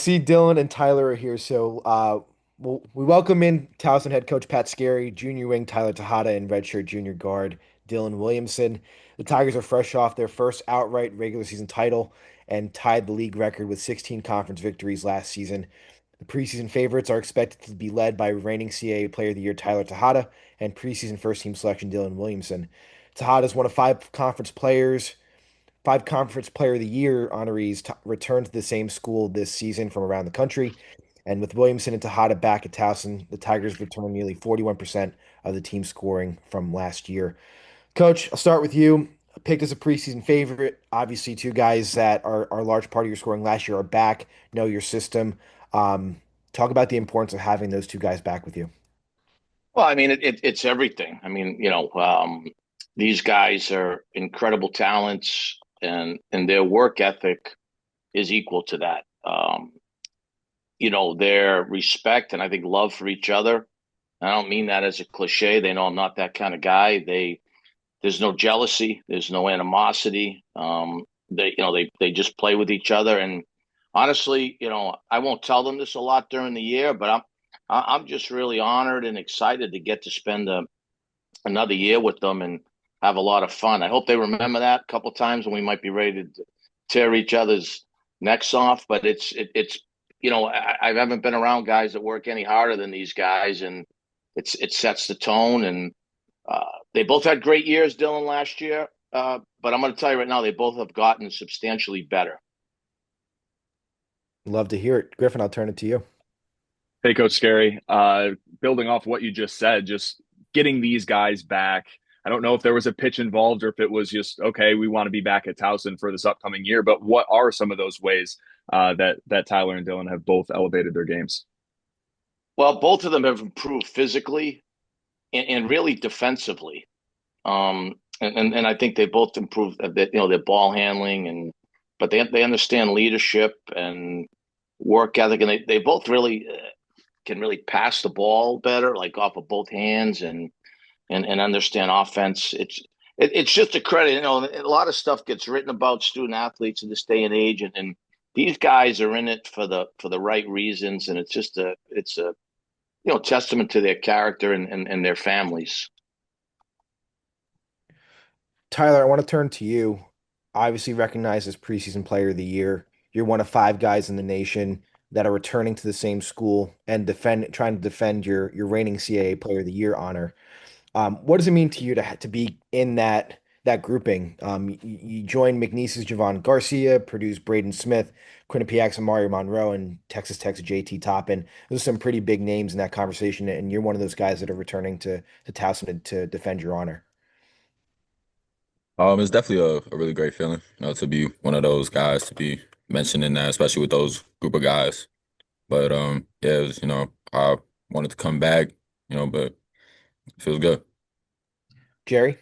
see Dylan and Tyler are here, so we welcome in Towson head coach Pat Skerry, junior wing Tyler Tejada, and redshirt junior guard Dylan Williamson. The Tigers are fresh off their first outright regular season title and tied the league record with 16 conference victories last season. The preseason favorites are expected to be led by reigning CAA Player of the Year Tyler Tejada and preseason first team selection Dylan Williamson. Tejada is one of five Conference Player of the Year honorees returned to the same school this season from around the country. And with Williamson and Tejada back at Towson, the Tigers returned nearly 41% of the team scoring from last year. Coach, I'll start with you. Picked as a preseason favorite. Obviously, two guys that are a large part of your scoring last year are back, know your system. Talk about the importance of having those two guys back with you. Well, I mean, it's everything. I mean, these guys are incredible talents, and their work ethic is equal to that. Their respect and I think love for each other. I don't mean that as a cliche. They know I'm not that kind of guy. There's no jealousy, there's no animosity. They just play with each other, and honestly, I won't tell them this a lot during the year, but I'm just really honored and excited to get to spend another year with them and have a lot of fun. I hope they remember that a couple of times when we might be ready to tear each other's necks off. But it's I haven't been around guys that work any harder than these guys, and it sets the tone. And they both had great years, Dylan, last year. But I'm going to tell you right now, they both have gotten substantially better. Love to hear it. Griffin, I'll turn it to you. Hey, Coach Skerry. Building off what you just said, just getting these guys back. I don't know if there was a pitch involved or if it was just, okay, we want to be back at Towson for this upcoming year. But what are some of those ways that Tyler and Dylan have both elevated their games? Well, both of them have improved physically and really defensively. And I think they both improved their ball handling, but they understand leadership and work ethic, and they both really can really pass the ball better, like off of both hands, and understand offense. It's just a credit. A lot of stuff gets written about student athletes in this day and age, and these guys are in it for the right reasons, and it's a testament to their character and their families. Tyler, I want to turn to you. Obviously recognized as preseason player of the year. You're one of five guys in the nation that are returning to the same school and trying to defend your reigning CAA player of the year honor. What does it mean to you to be in that grouping? You joined McNeese's Javon Garcia, Purdue's Braden Smith, Quinnipiac's Mario Monroe, and Texas Tech's JT Toppin. Those are some pretty big names in that conversation, and you're one of those guys that are returning to Towson to defend your honor. It's definitely a really great feeling, to be one of those guys to be mentioned in that, especially with those group of guys. But yeah, it was, I wanted to come back, but it feels good. Jerry?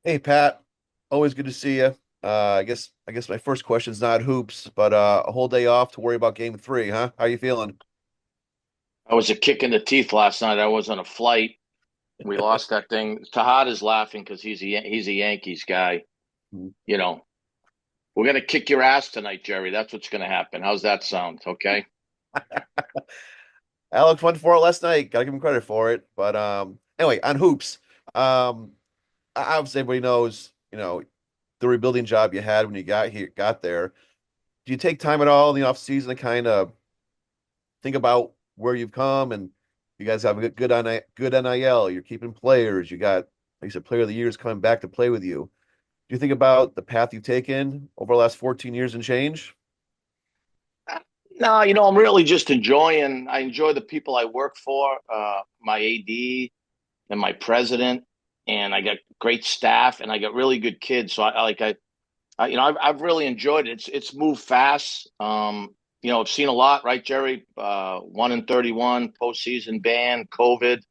Hey Pat, always good to see you. I guess my first question's not hoops, but a whole day off to worry about game three, huh? How you feeling? I was a kick in the teeth last night. I was on a flight. We lost that thing. Tahada's laughing because he's a Yankees guy. Mhm. You know, we're gonna kick your ass tonight, Jerry. That's what's gonna happen. How's that sound? Okay. Alex went for it last night. Gotta give him credit for it. But anyway, on hoops, obviously everybody knows, the rebuilding job you had when you got there. Do you take time at all in the off season to kind of think about where you've come and you guys have a good NIL, you're keeping players, you got, like you said, player of the years coming back to play with you. Do you think about the path you've taken over the last 14 years and change? No, I'm really just enjoying. I enjoy the people I work for, my AD and my president, and I got great staff, and I got really good kids. So I've really enjoyed it. It's moved fast. I've seen a lot, right, Jerry? 1-31 postseason ban, COVID,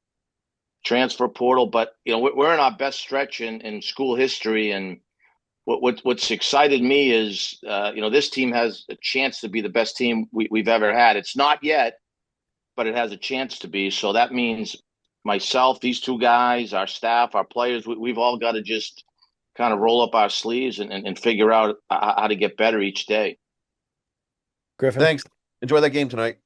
transfer portal, but we're in our best stretch in school history, and what's excited me is this team has a chance to be the best team we've ever had. It's not yet, but it has a chance to be. So that means myself, these two guys, our staff, our players, we've all got to just kind of roll up our sleeves and figure out how to get better each day. Griffin? Thanks. Enjoy that game tonight.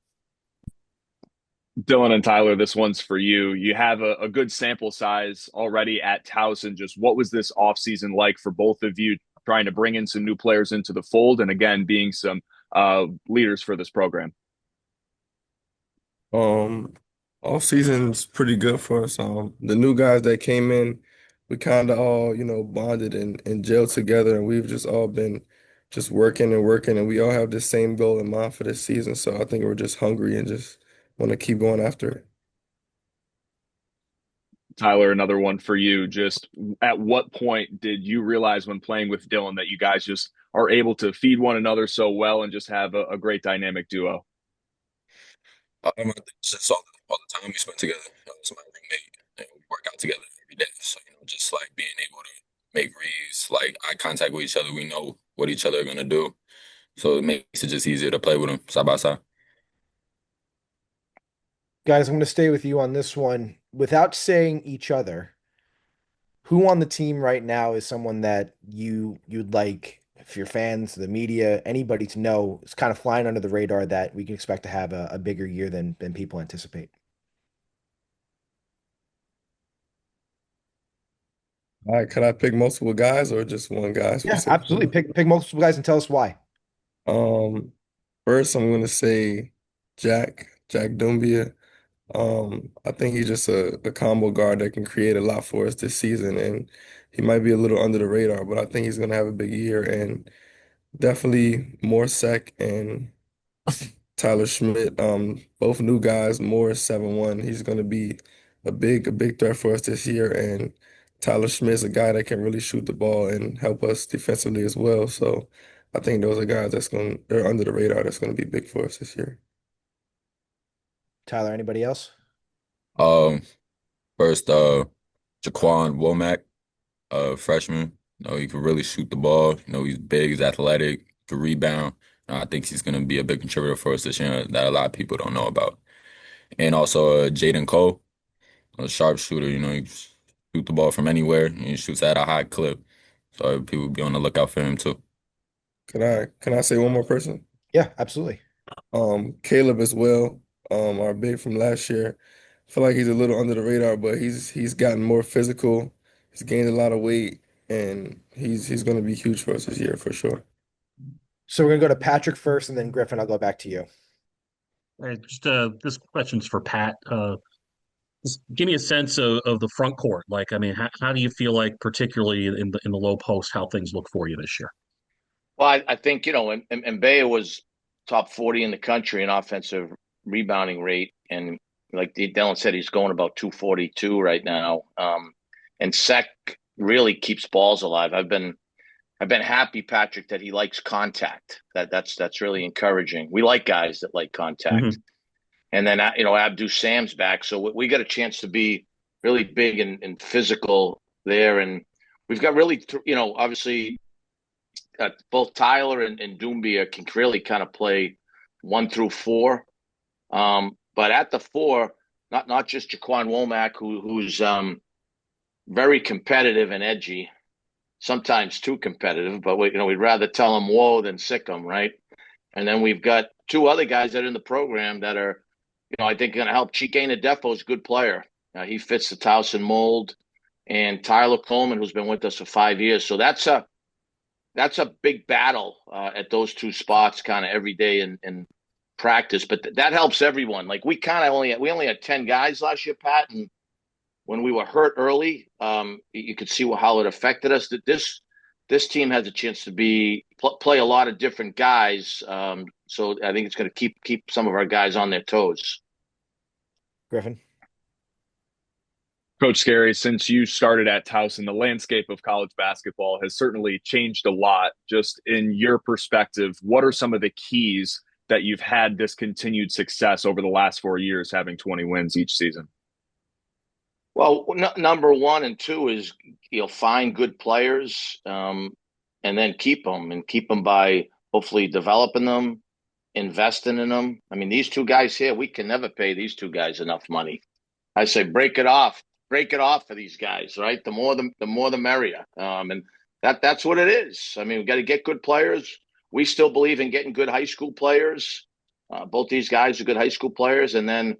Dylan and Tyler, this one's for you. You have a good sample size already at Towson. Just what was this offseason like for both of you, trying to bring in some new players into the fold and, again, being some leaders for this program? Um, Off season's pretty good for us. The new guys that came in, we kind of all, bonded and gelled together, and we've just all been just working and working, and we all have the same goal in mind for this season. So I think we're just hungry and just want to keep going after it. Tyler, another one for you. Just at what point did you realize when playing with Dylan that you guys just are able to feed one another so well and just have a great dynamic duo? I think it's just all the time we spent together. It's my roommate, and we work out together every day. So, just like being able to make reads, like eye contact with each other, we know what each other are gonna do. So it makes it just easier to play with them side by side. Guys, I'm going to stay with you on this one. Without saying each other, who on the team right now is someone that you'd like, if your fans, the media, anybody to know is kind of flying under the radar that we can expect to have a bigger year than people anticipate? All right, could I pick multiple guys or just one guy Yeah, absolutely. specifically? Pick multiple guys and tell us why. Um, First I'm gonna say Jack Dumbia. I think he's just a combo guard that can create a lot for us this season, and he might be a little under the radar, but I think he's gonna have a big year and definitely more Sec and Tyler Schmidt. Both new guys. More 7-1. He's gonna be a big threat for us this year, and Tyler Schmidt's a guy that can really shoot the ball and help us defensively as well. So I think those are guys they're under the radar that's gonna be big for us this year. Tyler, anybody else? Um, First, Jaquan Womack, freshman. He can really shoot the ball. He's big, he's athletic, can rebound. I think he's gonna be a big contributor for us this year that a lot of people don't know about. And also, Jaden Cole, a sharpshooter. He can shoot the ball from anywhere, and he shoots at a high clip. So people be on the lookout for him too. Can I say one more person? Yeah, absolutely. Caleb as well, our big from last year. I feel like he's a little under the radar, but he's gotten more physical. He's gained a lot of weight, and he's going to be huge for us this year for sure. So we're gonna go to Patrick first, and then Griffin, I'll go back to you. Just this question's for Pat. Just give me a sense of the front court. Like, I mean, how do you feel like, particularly in the low post, how things look for you this year? Well, I think, and Bayer was top 40 in the country in offensive rebounding rate. And like Dylan said, he's going about 242 right now. And Sec really keeps balls alive. I've been happy, Patrick, that he likes contact. That's really encouraging. We like guys that like contact. Mhm. And then, Abdu Sam's back. So we got a chance to be really big and physical there. And we've got really, obviously, both Tyler and Doumbia can really kind of play 1 through 4. But at the 4, not just Jaquan Womack, who's very competitive and edgy, sometimes too competitive, but we'd rather tell him whoa than sick him, right? And then we've got 2 other guys that are in the program that are, I think going to help. Chikane Adefo is a good player. He fits the Towson mold. And Tyler Coleman, who's been with us for 5 years. So that's a big battle at those 2 spots kind of every day in practice. But that helps everyone. Like we only had 10 guys last year, Pat. And when we were hurt early, you could see how it affected us. That this team has a chance to play a lot of different guys. So I think it's going to keep some of our guys on their toes. Griffin. Coach Skerry, since you started at Towson, the landscape of college basketball has certainly changed a lot. Just in your perspective, what are some of the keys that you've had this continued success over the last 4 years, having 20 wins each season? Well, number 1 and 2 is find good players, and then keep them by hopefully developing them, investing in them. I mean, these 2 guys here, we can never pay these 2 guys enough money. I say break it off for these guys, right? The more the merrier, and that's what it is. I mean, we got to get good players. we still believe in getting good high school players. Both these guys are good high school players, and then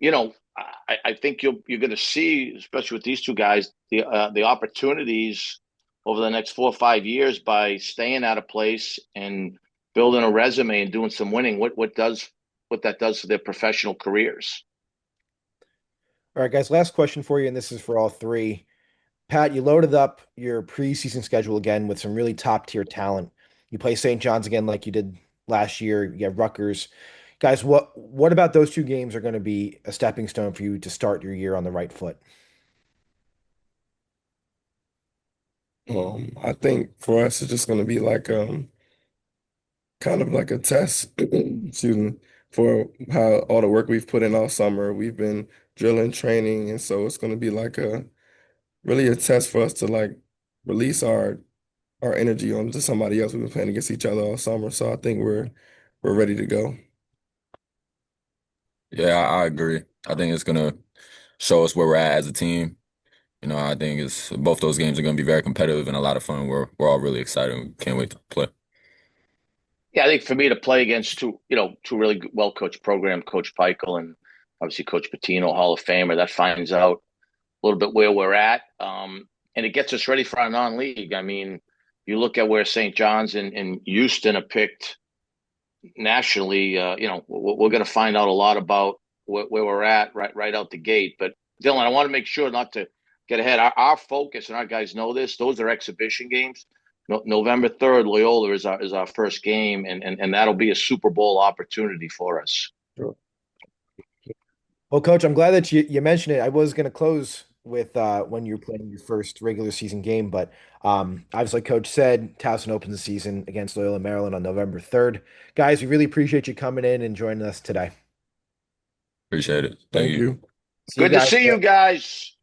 I think you're going to see, especially with these two guys, the opportunities over the next 4 or 5 years by staying at a place and building a resume and doing some winning. What that does for their professional careers. All right, guys, last question for you, and this is for all three. Pat, you loaded up your preseason schedule again with some really top tier talent. You play St. John's again like you did last year. You have Rutgers. Guys, what about those two games are going to be a stepping stone for you to start your year on the right foot? I think for us, it's just going to be like kind of like a test, excuse me, for how all the work we've put in all summer. We've been drilling, training, and so it's going to be like a really a test for us to like release our energy onto somebody else. We've been playing against each other all summer, so I think we're ready to go. Yeah, I agree. I think it's gonna show us where we're at as a team. You know, I think it's both those games are gonna be very competitive and a lot of fun. We're all really excited and can't wait to play. Yeah, I think for me to play against two really well coached program, Coach Peichel and obviously Coach Patino, Hall of Famer, that finds out a little bit where we're at, and it gets us ready for our non-league. I mean, you look at where St. John's and Houston are picked nationally. We're going to find out a lot about where we're at right out the gate. But Dylan, I want to make sure not to get ahead. Our focus, and our guys know this, those are exhibition games. November 3rd, Loyola is our first game, and that'll be a Super Bowl opportunity for us. Sure. Well, Coach, I'm glad that you mentioned it. I was going to close with when you're playing your first regular season game, but obviously, Coach said Towson opens the season against Loyola Maryland on November 3rd. Guys, we really appreciate you coming in and joining us today. Appreciate it. Thank Thank you. you. See you Good to guys. see you guys.